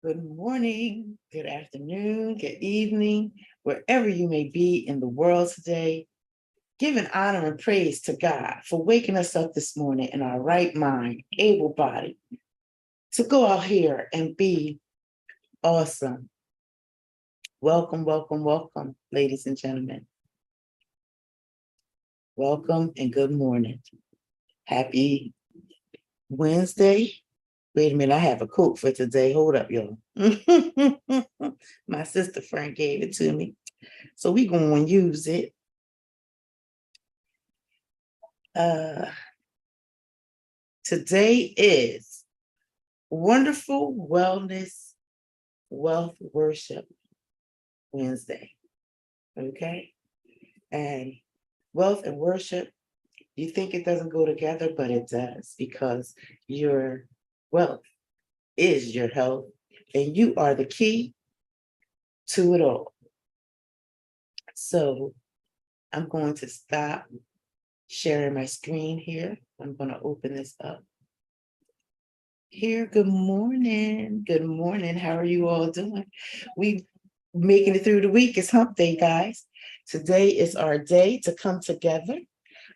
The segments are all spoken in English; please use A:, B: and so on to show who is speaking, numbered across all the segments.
A: Good morning, good afternoon, good evening, wherever you may be in the world today. Giving honor and praise to God for waking us up this morning in our right mind, able body, to go out here and be awesome. Welcome, welcome, welcome, ladies and gentlemen. Welcome and good morning. Happy Wednesday. Wait a minute, I have a quote for today. Hold up, y'all. My sister friend gave it to me. So we're going to use it. Today is Wonderful Wellness Wealth Worship Wednesday. Okay? And wealth and worship, you think it doesn't go together, but it does, because your wealth is your health, and you are the key to it all. So I'm going to stop sharing my screen here. I'm going to open this up. Here, good morning. Good morning. How are you all doing? We making it through the week. It's hump day, guys. Today is our day to come together.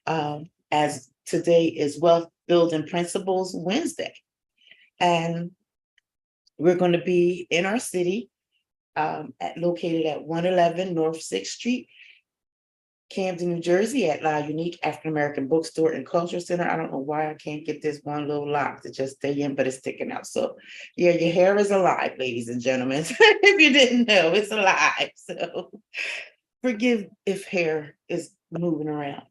A: As today is Wealth Building Principles Wednesday. And we're going to be in our city, located at 111 North 6th Street, Camden, New Jersey, at La Unique African American Bookstore and Culture Center. I don't know why I can't get this one little lock to just stay in, but it's sticking out. So yeah, your hair is alive, ladies and gentlemen. If you didn't know, it's alive. So forgive if hair is moving around.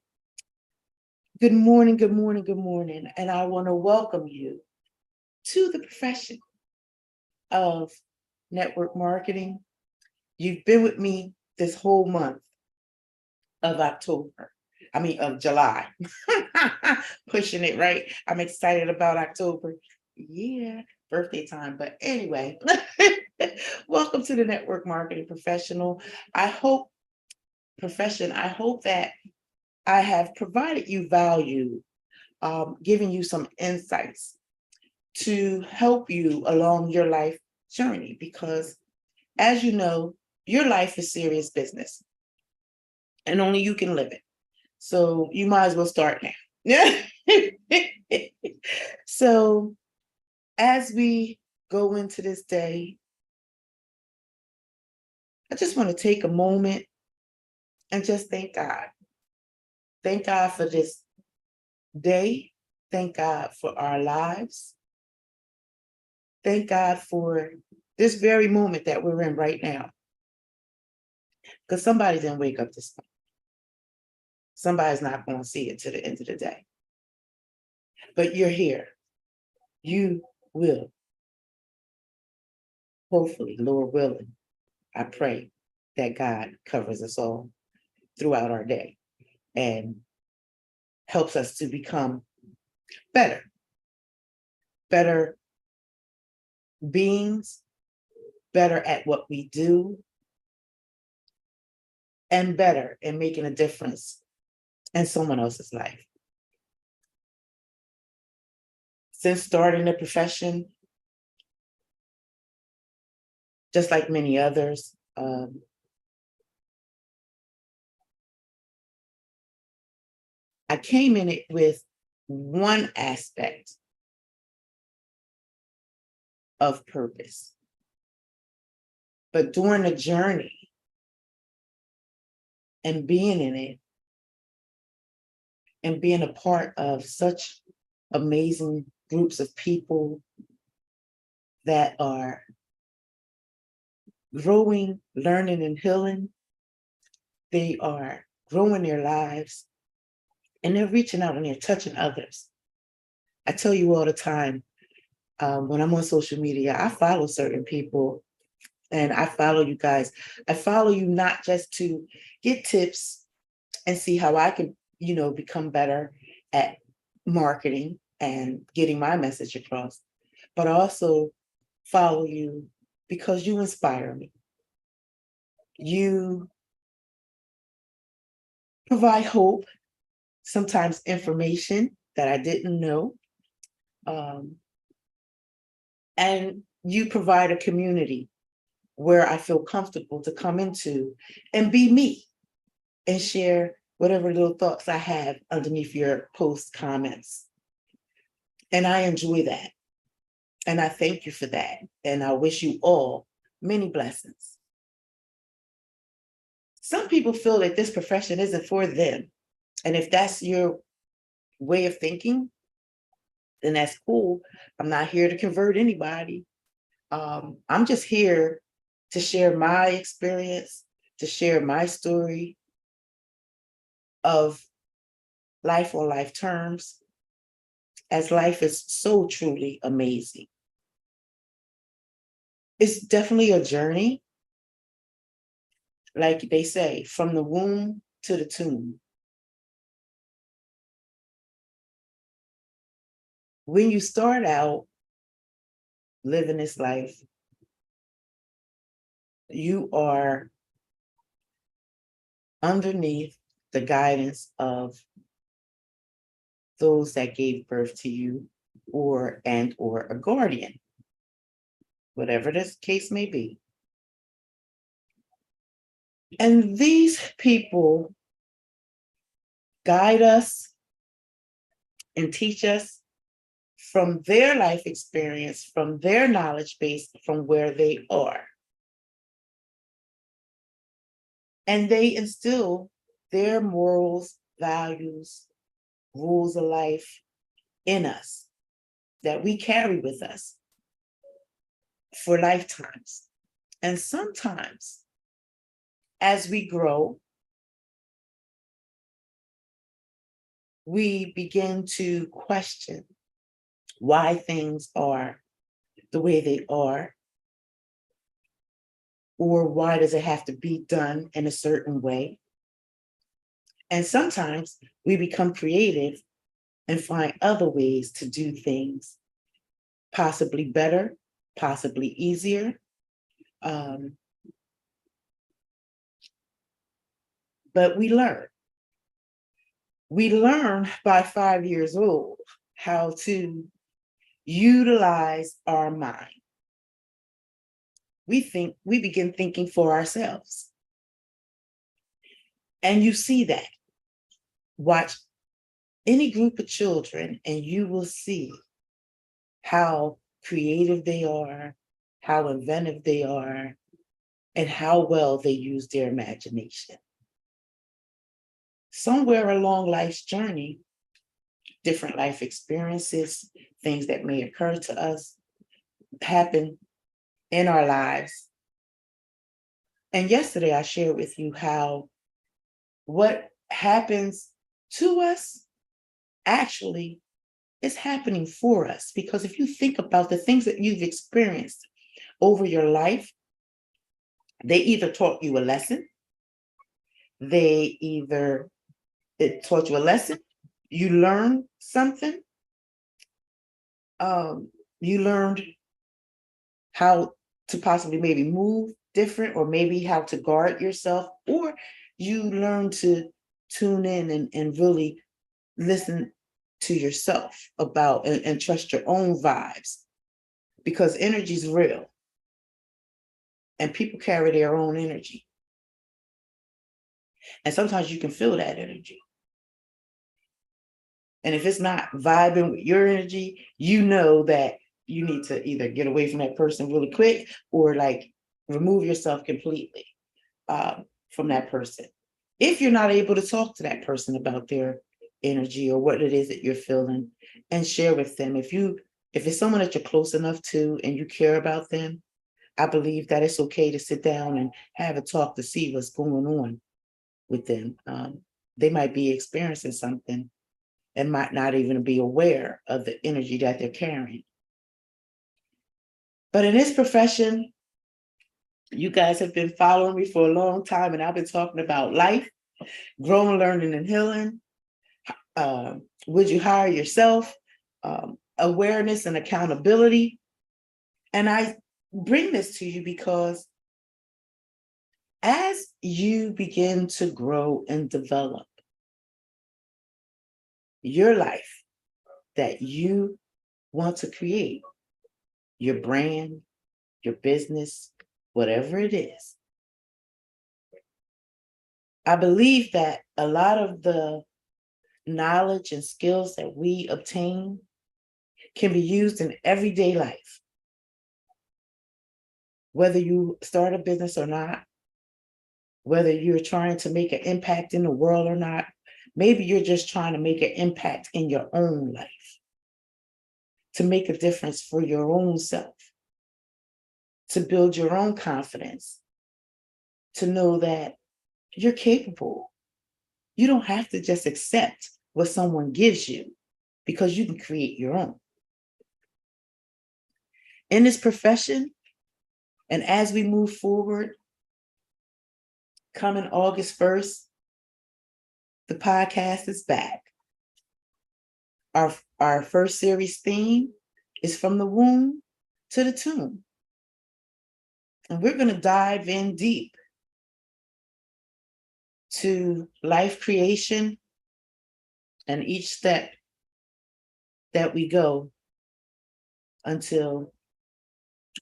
A: Good morning, good morning, good morning. And I want to welcome you to the profession of network marketing. You've been with me this whole month of July. Pushing it, right? I'm excited about October. Yeah, birthday time. But anyway, welcome to the network marketing professional. I hope that I have provided you value, giving you some insights to help you along your life journey, because as you know, your life is serious business and only you can live it. So you might as well start now. So as we go into this day, I just want to take a moment and just thank God. Thank God for this day. Thank God for our lives. Thank God for this very moment that we're in right now. Because somebody didn't wake up this morning. Somebody's not going to see it to the end of the day. But you're here. You will. Hopefully, Lord willing, I pray that God covers us all throughout our day and helps us to become better beings, better at what we do, and better in making a difference in someone else's life. Since starting the profession, just like many others, I came in it with one aspect of purpose. But during the journey and being in it and being a part of such amazing groups of people that are growing, learning, and healing, they are growing their lives and they're reaching out and they're touching others. I tell you all the time, when I'm on social media, I follow certain people and I follow you guys. I follow you not just to get tips and see how I can, become better at marketing and getting my message across, but also follow you because you inspire me. You provide hope, sometimes information that I didn't know. And you provide a community where I feel comfortable to come into and be me and share whatever little thoughts I have underneath your post comments. And I enjoy that. And I thank you for that. And I wish you all many blessings. Some people feel that this profession isn't for them. And if that's your way of thinking, then that's cool. I'm not here to convert anybody. I'm just here to share my experience, to share my story of life on life terms, as life is so truly amazing. It's definitely a journey. Like they say, from the womb to the tomb. When you start out living this life, you are underneath the guidance of those that gave birth to you, or a guardian, whatever this case may be. And these people guide us and teach us from their life experience, from their knowledge base, from where they are. And they instill their morals, values, rules of life in us that we carry with us for lifetimes. And sometimes, as we grow, we begin to question why things are the way they are, or why does it have to be done in a certain way? And sometimes we become creative and find other ways to do things, possibly better, possibly easier. But we learn. We learn by 5 years old how to utilize our mind. We begin thinking for ourselves. And you see that. Watch any group of children and you will see how creative they are, how inventive they are, and how well they use their imagination. Somewhere along life's journey, different life experiences, things that may occur to us, happen in our lives. And yesterday I shared with you how what happens to us actually is happening for us. Because if you think about the things that you've experienced over your life, they either taught you a lesson, it taught you a lesson, you learned something, you learned how to possibly maybe move different, or maybe how to guard yourself, or you learn to tune in and really listen to yourself about and trust your own vibes, because energy is real and people carry their own energy. And sometimes you can feel that energy. And if it's not vibing with your energy, you know that you need to either get away from that person really quick, or like remove yourself completely from that person. If you're not able to talk to that person about their energy or what it is that you're feeling, and share with them. If it's someone that you're close enough to and you care about them, I believe that it's okay to sit down and have a talk to see what's going on with them. They might be experiencing something and might not even be aware of the energy that they're carrying. But in this profession, you guys have been following me for a long time, and I've been talking about life, growing, learning, and healing. Would you hire yourself? Awareness and accountability. And I bring this to you because as you begin to grow and develop your life that you want to create, your brand, your business, whatever it is. I believe that a lot of the knowledge and skills that we obtain can be used in everyday life. Whether you start a business or not, whether you're trying to make an impact in the world or not, maybe you're just trying to make an impact in your own life, to make a difference for your own self, to build your own confidence, to know that you're capable. You don't have to just accept what someone gives you, because you can create your own. In this profession, and as we move forward, coming August 1st, the podcast is back. Our first series theme is From the Womb to the Tomb. And we're going to dive in deep to life creation and each step that we go until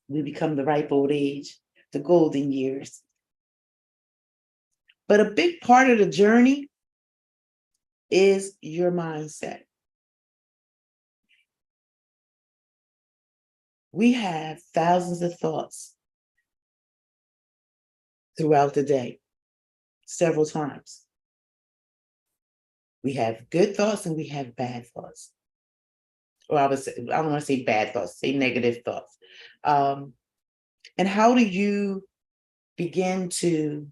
A: we become the ripe old age, the golden years. But a big part of the journey is your mindset. We have thousands of thoughts throughout the day, several times. We have good thoughts and we have bad thoughts. Or I don't want to say bad thoughts, say negative thoughts. And how do you begin to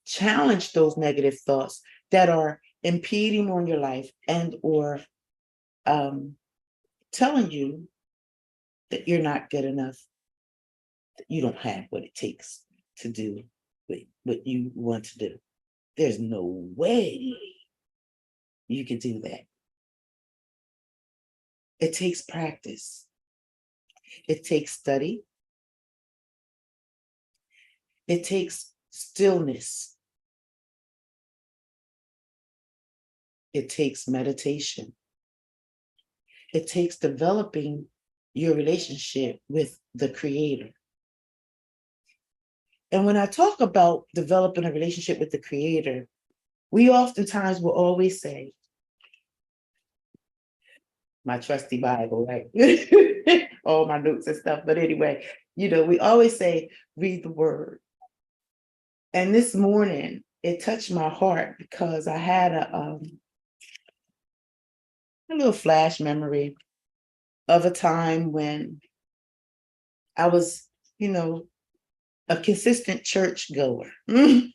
A: challenge those negative thoughts that are impeding on your life and or telling you that you're not good enough, that you don't have what it takes to do what you want to do? There's no way you can do that. It takes practice. It takes study. It takes stillness. It takes meditation. It takes developing your relationship with the Creator. And when I talk about developing a relationship with the Creator, we oftentimes will always say, my trusty Bible, right? All my notes and stuff. But anyway, we always say, read the Word. And this morning, it touched my heart because I had a little flash memory of a time when I was, a consistent church goer. I'm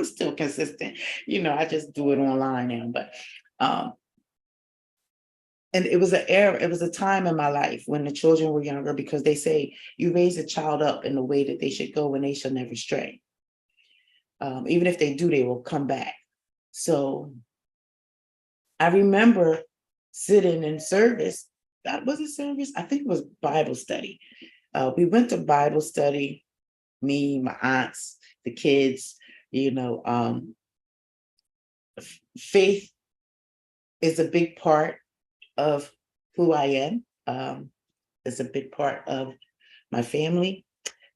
A: still consistent. I just do it online now, but and it was a time in my life when the children were younger, because they say you raise a child up in the way that they should go and they shall never stray. Even if they do, they will come back. So I remember sitting in service. That was a service. I think it was Bible study. We went to Bible study, me, my aunts, the kids. Faith is a big part of who I am. It's a big part of my family.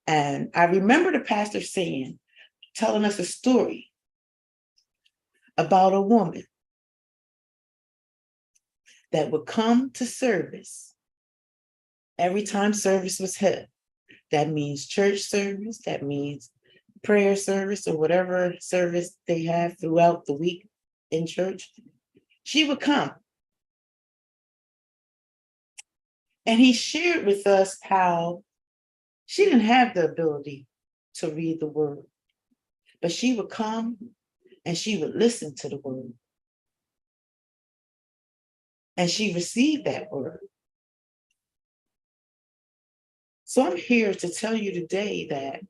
A: And I remember the pastor telling us a story about a woman that would come to service every time service was held. That means church service, that means prayer service, or whatever service they have throughout the week in church. She would come. And he shared with us how she didn't have the ability to read the Word, but she would come and she would listen to the Word. And she received that Word. So I'm here to tell you today that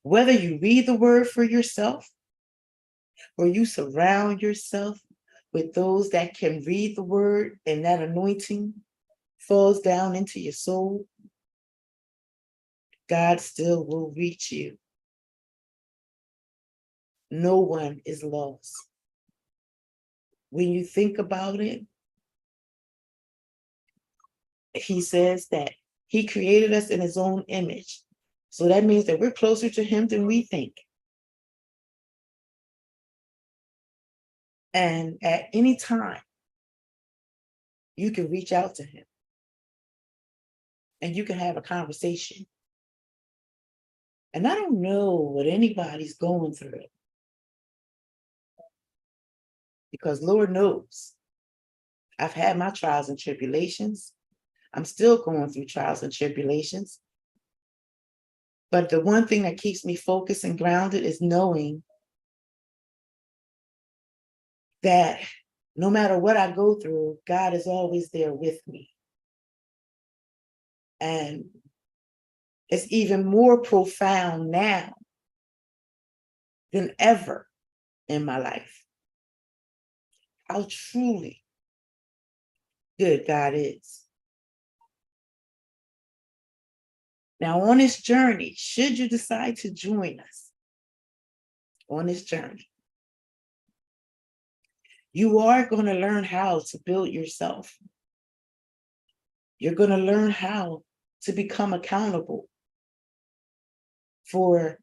A: whether you read the Word for yourself or you surround yourself with those that can read the Word and that anointing falls down into your soul, God still will reach you. No one is lost. When you think about it, he says that he created us in his own image. So that means that we're closer to him than we think. And at any time, you can reach out to him and you can have a conversation. And I don't know what anybody's going through, because Lord knows I've had my trials and tribulations. I'm still going through trials and tribulations. But the one thing that keeps me focused and grounded is knowing that no matter what I go through, God is always there with me. And it's even more profound now than ever in my life how truly good God is. Now, on this journey, should you decide to join us on this journey, you are going to learn how to build yourself. You're going to learn how to become accountable for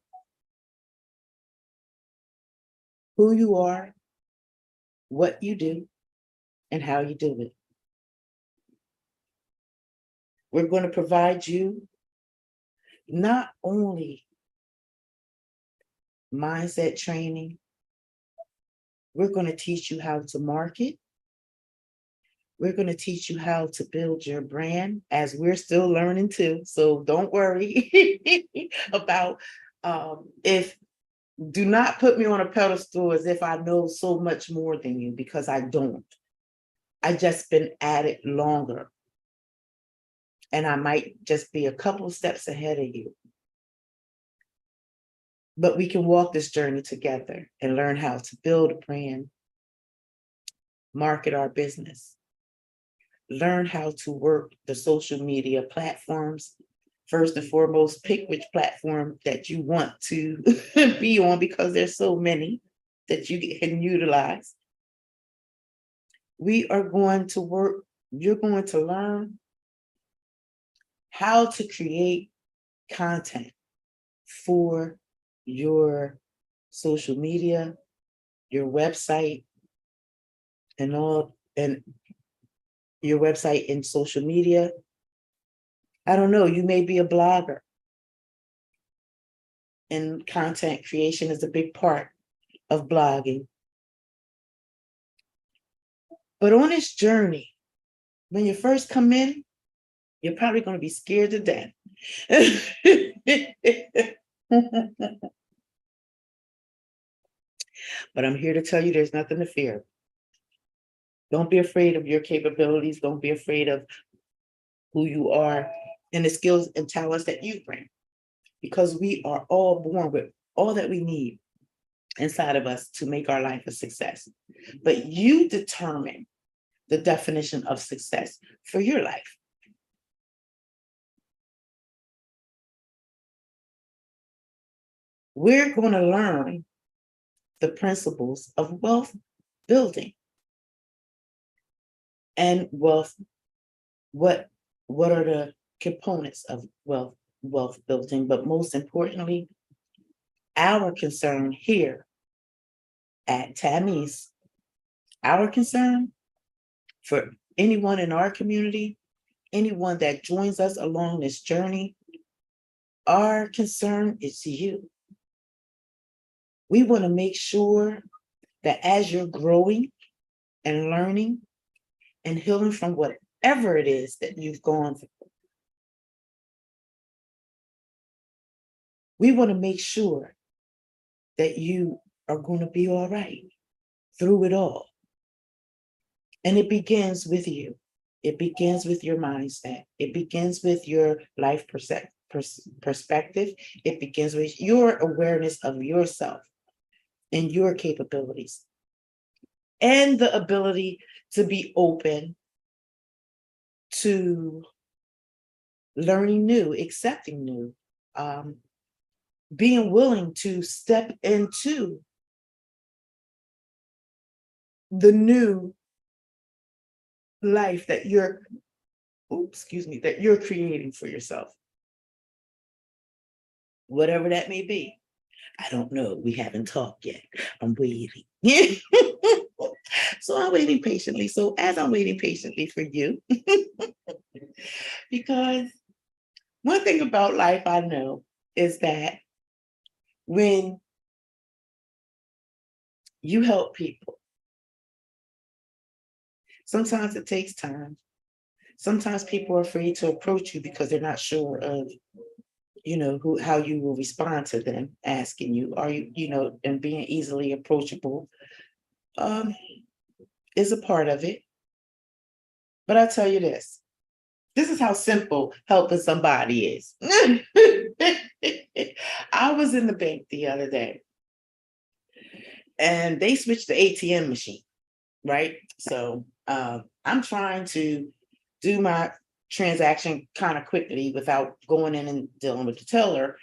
A: who you are, what you do, and how you do it. We're going to provide you not only mindset training, we're going to teach you how to market. We're going to teach you how to build your brand, as we're still learning too. So don't worry about if do not put me on a pedestal as if I know so much more than you, because I don't. I just been at it longer. And I might just be a couple of steps ahead of you. But we can walk this journey together and learn how to build a brand, market our business, learn how to work the social media platforms. First and foremost, pick which platform that you want to be on, because there's so many that you can utilize. We are going to work, you're going to learn how to create content for your social media, your website, and your website and social media. I don't know, you may be a blogger, and content creation is a big part of blogging. But on this journey, when you first come in, you're probably going to be scared to death. But I'm here to tell you there's nothing to fear. Don't be afraid of your capabilities. Don't be afraid of who you are and the skills and talents that you bring, because we are all born with all that we need inside of us to make our life a success. But you determine the definition of success for your life. We're going to learn the principles of wealth building and wealth. What are the components of wealth building? But most importantly, our concern here at Tammy's, our concern for anyone in our community, anyone that joins us along this journey, our concern is you. We want to make sure that as you're growing and learning and healing from whatever it is that you've gone through, we want to make sure that you are going to be all right through it all. And it begins with you. It begins with your mindset. It begins with your life perspective. It begins with your awareness of yourself and your capabilities, and the ability to be open to learning new, accepting new, being willing to step into the new life that you're that you're creating for yourself. Whatever that may be. I don't know. We haven't talked yet. I'm waiting. So I'm waiting patiently. So as I'm waiting patiently for you, because one thing about life I know is that when you help people, sometimes it takes time. Sometimes people are afraid to approach you because they're not sure of, how you will respond to them asking you, are you, and being easily approachable um, is a part of it. But I'll tell you this is how simple helping somebody is. I was in the bank the other day and they switched the ATM machine, right? So I'm trying to do my transaction kind of quickly without going in and dealing with the teller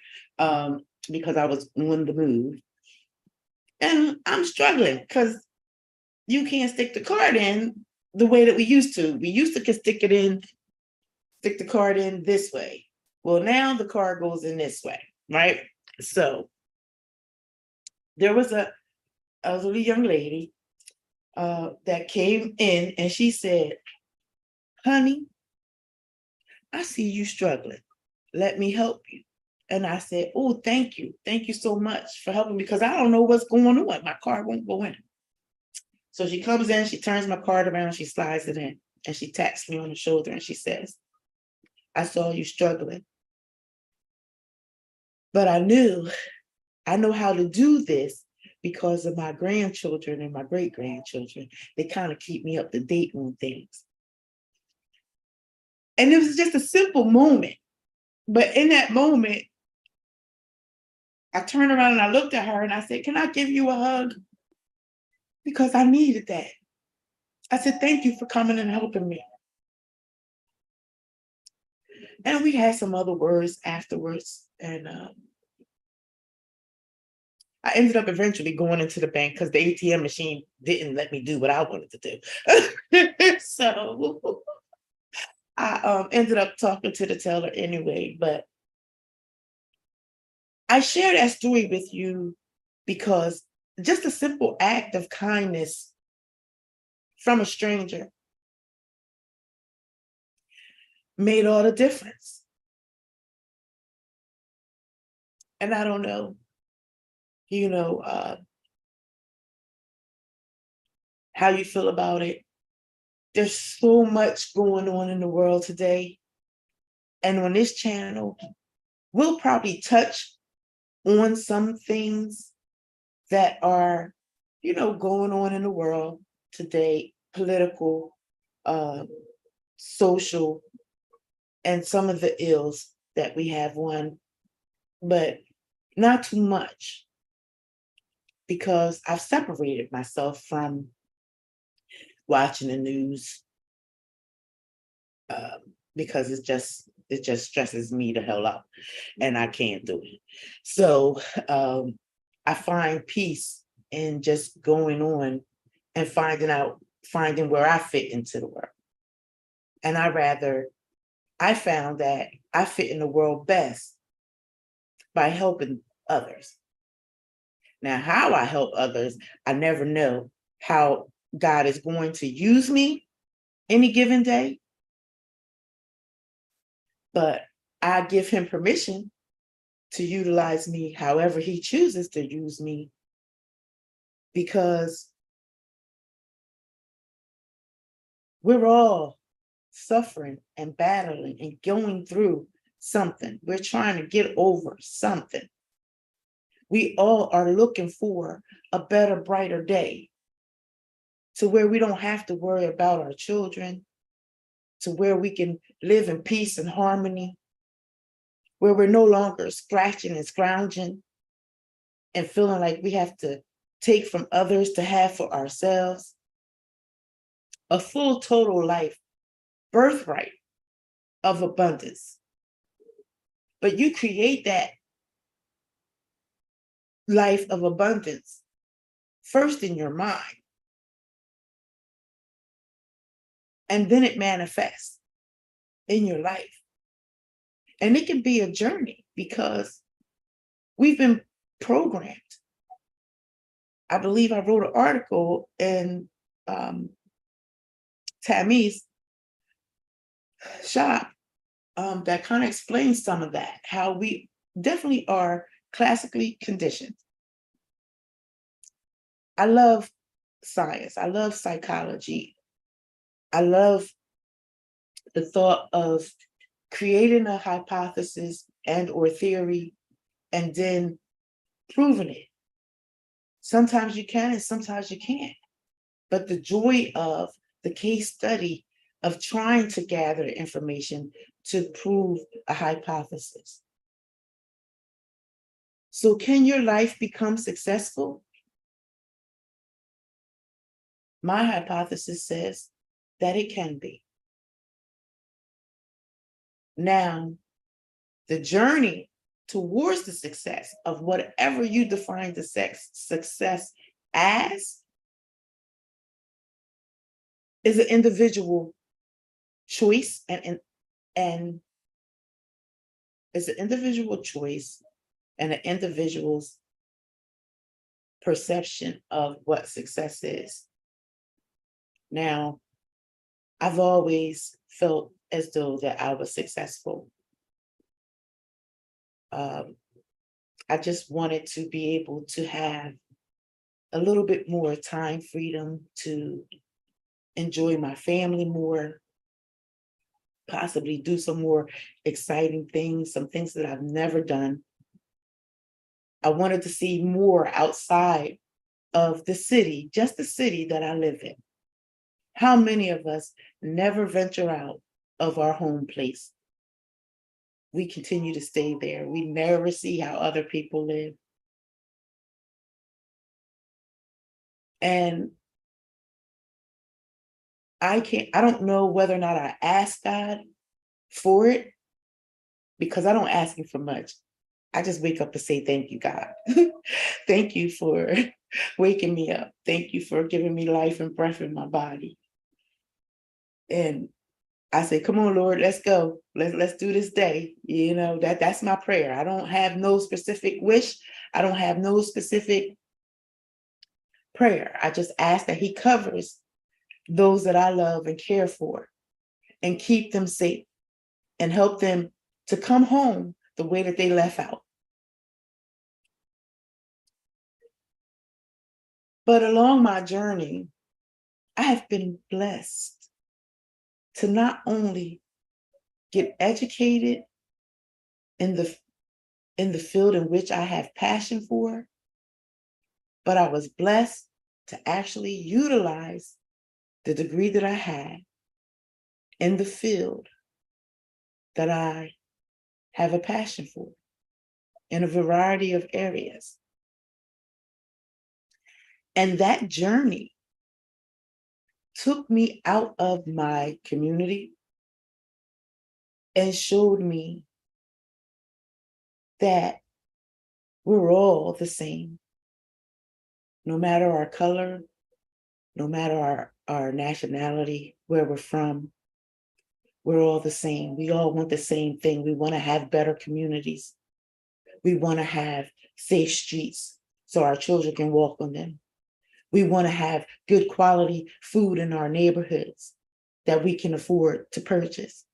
A: because I was on the move. And I'm struggling because you can't stick the card in the way that we used to. We used to stick the card in this way. Well, now the card goes in this way, right? So there was a elderly young lady that came in and she said, honey, I see you struggling. Let me help you. And I said, oh, thank you. Thank you so much for helping me because I don't know what's going on. My card won't go in. So she comes in, she turns my card around, she slides it in, and she taps me on the shoulder and she says, I saw you struggling. But I know how to do this because of my grandchildren and my great grandchildren. They kind of keep me up to date on things. And it was just a simple moment. But in that moment, I turned around and I looked at her and I said, can I give you a hug? Because I needed that. I said, thank you for coming and helping me. And we had some other words afterwards. And I ended up eventually going into the bank because the ATM machine didn't let me do what I wanted to do. So I ended up talking to the teller anyway. But I share that story with you because just a simple act of kindness from a stranger made all the difference. And I don't know, you know, how you feel about it. There's so much going on in the world today. And on this channel, we'll probably touch on some things that are, going on in the world today, political, social, and some of the ills that we have on, but not too much because I've separated myself from watching the news because it just stresses me the hell out and I can't do it. So I find peace in just going on and finding where I fit into the world. And I found that I fit in the world best by helping others. Now, how I help others, I never know how God is going to use me any given day, but I give him permission to utilize me however he chooses to use me because we're all suffering and battling and going through something. We're trying to get over something. We all are looking for a better, brighter day to where we don't have to worry about our children, to where we can live in peace and harmony, where we're no longer scratching and scrounging and feeling like we have to take from others to have for ourselves. A full total life birthright of abundance. But you create that life of abundance first in your mind, and then it manifests. in your life. And it can be a journey because we've been programmed. I believe I wrote an article in Tammy's shop that kind of explains some of that, how we definitely are classically conditioned. I love science. I love psychology. I love the thought of creating a hypothesis and or theory and then proving it. Sometimes you can and sometimes you can't. But the joy of the case study of trying to gather information to prove a hypothesis. So can your life become successful? My hypothesis says that it can be. Now, the journey towards the success of whatever you define the success as is an individual choice and it's an individual choice and an individual's perception of what success is. Now, I've always felt as though that I was successful. I just wanted to be able to have a little bit more time freedom to enjoy my family more, possibly do some more exciting things, some things that I've never done. I wanted to see more outside of the city, just the city that I live in. How many of us never venture out of our home place? We continue to stay there. We never see how other people live. And I don't know whether or not I asked God for it, because I don't ask him for much. I just wake up and say, thank you, God. Thank you for waking me up. Thank you for giving me life and breath in my body. And I say, come on, Lord, let's go. Let's do this day. You know, that's my prayer. I don't have no specific wish. I don't have no specific prayer. I just ask that he covers those that I love and care for and keep them safe and help them to come home the way that they left out. But along my journey, I have been blessed to not only get educated in the field in which I have passion for, but I was blessed to actually utilize the degree that I had in the field that I have a passion for in a variety of areas. And that journey took me out of my community and showed me that we're all the same. No matter our color, no matter our nationality, where we're from, we're all the same. We all want the same thing. We want to have better communities. We want to have safe streets so our children can walk on them. We want to have good quality food in our neighborhoods that we can afford to purchase.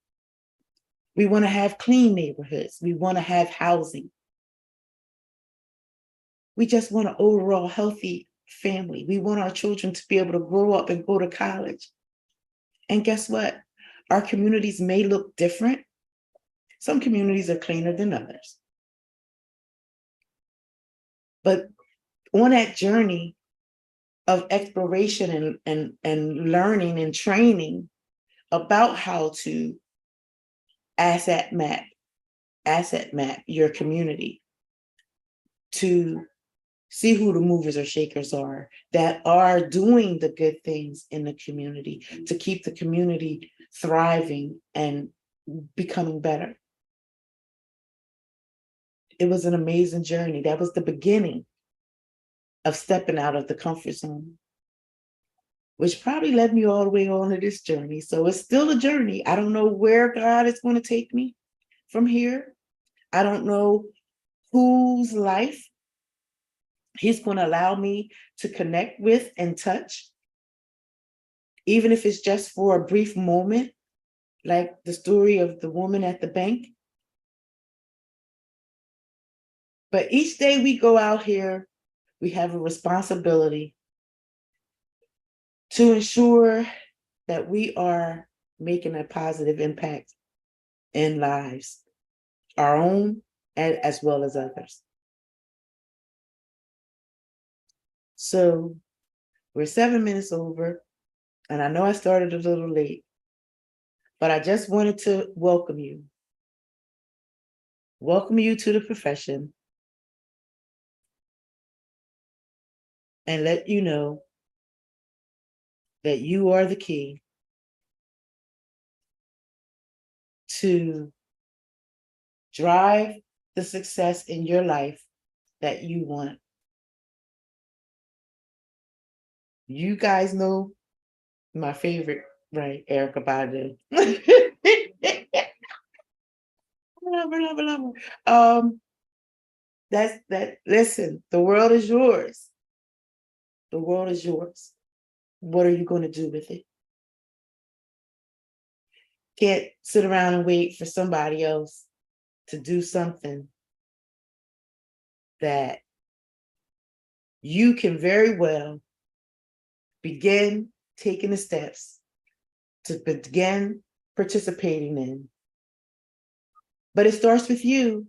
A: We want to have clean neighborhoods. We want to have housing. We just want an overall healthy family. We want our children to be able to grow up and go to college. And guess what? Our communities may look different. Some communities are cleaner than others. But on that journey of exploration and learning and training about how to asset map your community, to see who the movers or shakers are that are doing the good things in the community to keep the community thriving and becoming better. It was an amazing journey. That was the beginning of stepping out of the comfort zone. which probably led me all the way on to this journey. So it's still a journey. I don't know where God is going to take me from here. I don't know whose life He's going to allow me to connect with and touch, even if it's just for a brief moment, like the story of the woman at the bank. But each day we go out here, we have a responsibility to ensure that we are making a positive impact in lives, our own and as well as others. So we're 7 minutes over, and I know I started a little late, but I just wanted to welcome you. Welcome you to the profession and let you know that you are the key to drive the success in your life that you want. You guys know my favorite, right? Erykah Badu. Love her. That's that. Listen, the world is yours. The world is yours. What are you going to do with it? Can't sit around and wait for somebody else to do something that you can very well begin taking the steps to begin participating in. But it starts with you.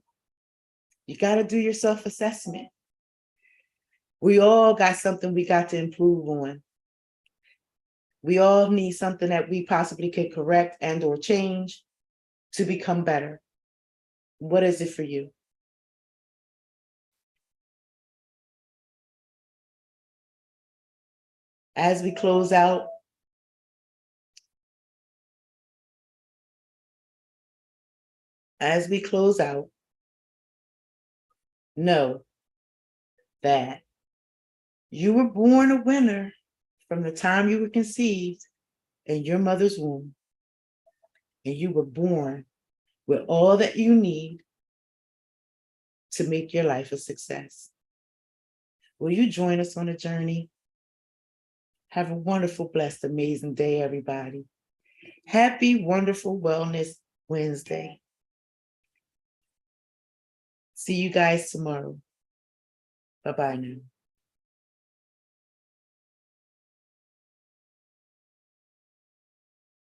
A: You got to do your self-assessment. We all got something we got to improve on. We all need something that we possibly could correct and or change to become better. What is it for you? As we close out, know that you were born a winner from the time you were conceived in your mother's womb, and you were born with all that you need to make your life a success. Will you join us on a journey? Have a wonderful, blessed, amazing day, everybody. Happy, wonderful Wellness Wednesday. See you guys tomorrow. Bye-bye now.